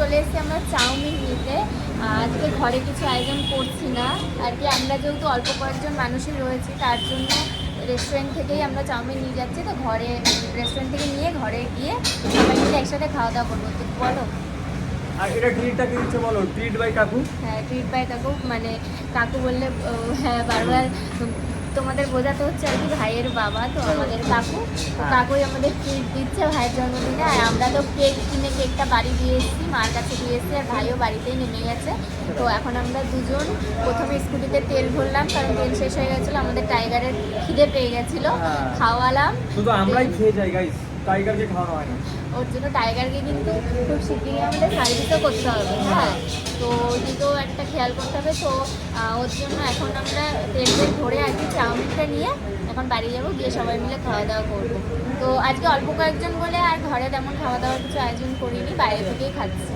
চলে এসেছি আমরা চাউমিন নিতে। আজকে ঘরে কিছু আয়োজন করছি না আর কি, আমরা যেহেতু অল্প কয়েকজন মানুষই রয়েছি তার জন্য রেস্টুরেন্ট থেকেই আমরা চাউমিন নিয়ে যাচ্ছি। তো ঘরে রেস্টুরেন্ট থেকে নিয়ে ঘরে গিয়ে সবাই মিলে একসাথে খাওয়া দাওয়া করবো। তো বলো। আর এটা ট্রিটটা কি দিচ্ছে বলো? ট্রিট বাই কাকু। হ্যাঁ, ট্রিট বাই কাকু, মানে কাকু বললে হ্যাঁ বারবার তোমাদের বোঝাতে হচ্ছে আর কি, ভাইয়ের বাবা তো আমাদের কাকু। তো কাকুই আমাদের ট্রিট দিচ্ছে ভাইয়ের জন্মদিনে। আর আমরা তো কেক কিনে কেকটা বাড়ি দিয়ে এসেছি, মার কাছে দিয়ে এসেছি, আর ভাইও বাড়িতেই নেমে গেছে। তো এখন আমরা দুজন প্রথমে স্কুটিতে তেল ভরলাম, কারণ তেল শেষ হয়ে গেছিলো, আমাদের টাইগারের খিদে পেয়ে গেছিলো, খাওয়ালাম। শুধু আমরাই খেয়ে যাই গাইস, টাইগারকে খাওয়ানো হয় না। ওর জন্য টাইগারকে কিন্তু খুব শিগগিরই আমাদের সার্ভিসও করতে হবে। হ্যাঁ, তো ওদিকেও একটা খেয়াল করতে হবে। তো ওর জন্য এখন আমরা তেল ভরে আর কি চাউমিনটা নিয়ে এখন বাড়ি যাবো, গিয়ে সবাই মিলে খাওয়া দাওয়া করবো। তো আজকে অল্প কয়েকজন বলে আর ঘরে তেমন খাওয়া দাওয়ার কিছু আয়োজন করিনি, বাইরে থেকেই খাচ্ছি।